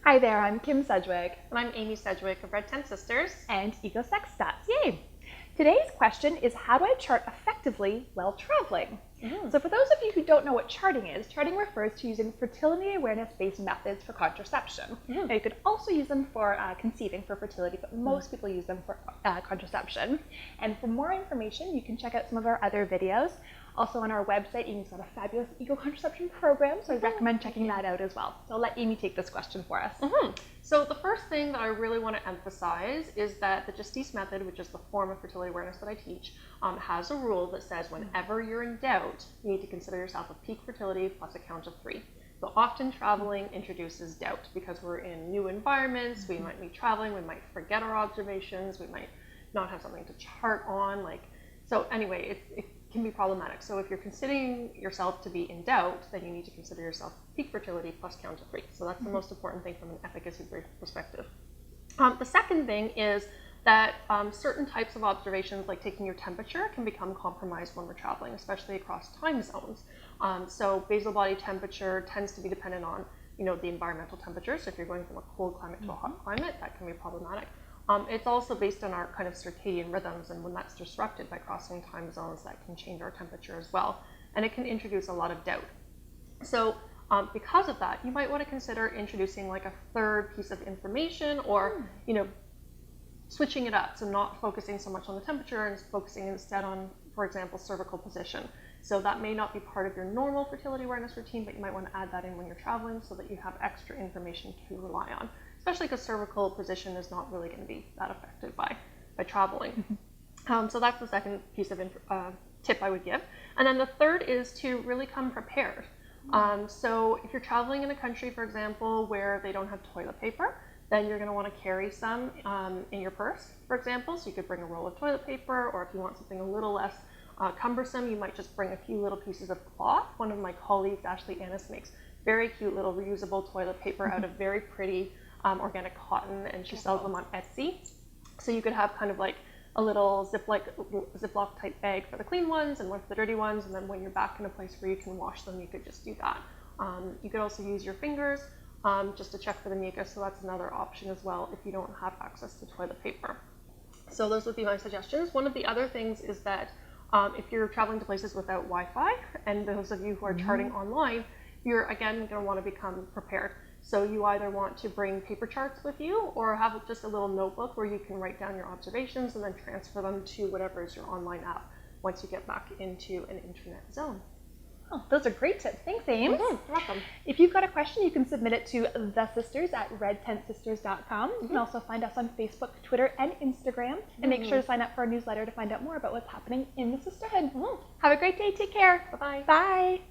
Hi there, I'm Kim Sedgwick. And I'm Amy Sedgwick of Red Tent Sisters. And EcoSex Stats, yay! Today's question is, how do I chart effectively while traveling? So for those of you who don't know what charting is, charting refers to using fertility awareness-based methods for contraception. Now, you could also use them for conceiving for fertility, but most people use them for contraception. And for more information, you can check out some of our other videos. Also on our website, Amy's got a fabulous eco-contraception program, so I recommend checking that out as well. So I'll let Amy take this question for us. So the first thing that I really want to emphasize is that the Justice method, which is the form of fertility awareness that I teach, has a rule that says whenever you're in doubt, you need to consider yourself a peak fertility plus a count of 3. So often traveling introduces doubt because we're in new environments, we might be traveling, we might forget our observations, we might not have something to chart on. So anyway, it can be problematic. So if you're considering yourself to be in doubt, then you need to consider yourself peak fertility plus count of 3. So that's the most important thing from an efficacy perspective. The second thing is that certain types of observations, like taking your temperature, can become compromised when we're traveling, especially across time zones. So basal body temperature tends to be dependent on, the environmental temperature. So if you're going from a cold climate to a hot climate, that can be problematic. It's also based on our kind of circadian rhythms, and when that's disrupted by crossing time zones, that can change our temperature as well, and it can introduce a lot of doubt. So because of that, you might want to consider introducing like a third piece of information, or switching it up, so not focusing so much on the temperature and focusing instead on, for example, cervical position. So that may not be part of your normal fertility awareness routine, but you might want to add that in when you're traveling so that you have extra information to rely on, especially because cervical position is not really going to be that affected by traveling. So that's the second piece of tip I would give. And then the third is to really come prepared. So if you're traveling in a country, for example, where they don't have toilet paper, then you're going to want to carry some in your purse, for example. So you could bring a roll of toilet paper, or if you want something a little less cumbersome, you might just bring a few little pieces of cloth. One of my colleagues, Ashley Annis, makes very cute little reusable toilet paper out of very pretty organic cotton, and she sells them on Etsy. So you could have kind of like a little Ziploc type bag for the clean ones and one for the dirty ones, and then when you're back in a place where you can wash them, you could just do that. You could also use your fingers just to check for the mucus, so that's another option as well if you don't have access to toilet paper. So those would be my suggestions. One of the other things is that if you're traveling to places without Wi-Fi, and those of you who are charting online, you're again going to want to become prepared. So you either want to bring paper charts with you, or have just a little notebook where you can write down your observations and then transfer them to whatever is your online app once you get back into an internet zone. Oh, those are great tips. Thanks, Ames. You're welcome. If you've got a question, you can submit it to thesisters@redtentsisters.com. You can also find us on Facebook, Twitter, and Instagram. And make sure to sign up for our newsletter to find out more about what's happening in the sisterhood. Have a great day. Take care. Bye-bye. Bye.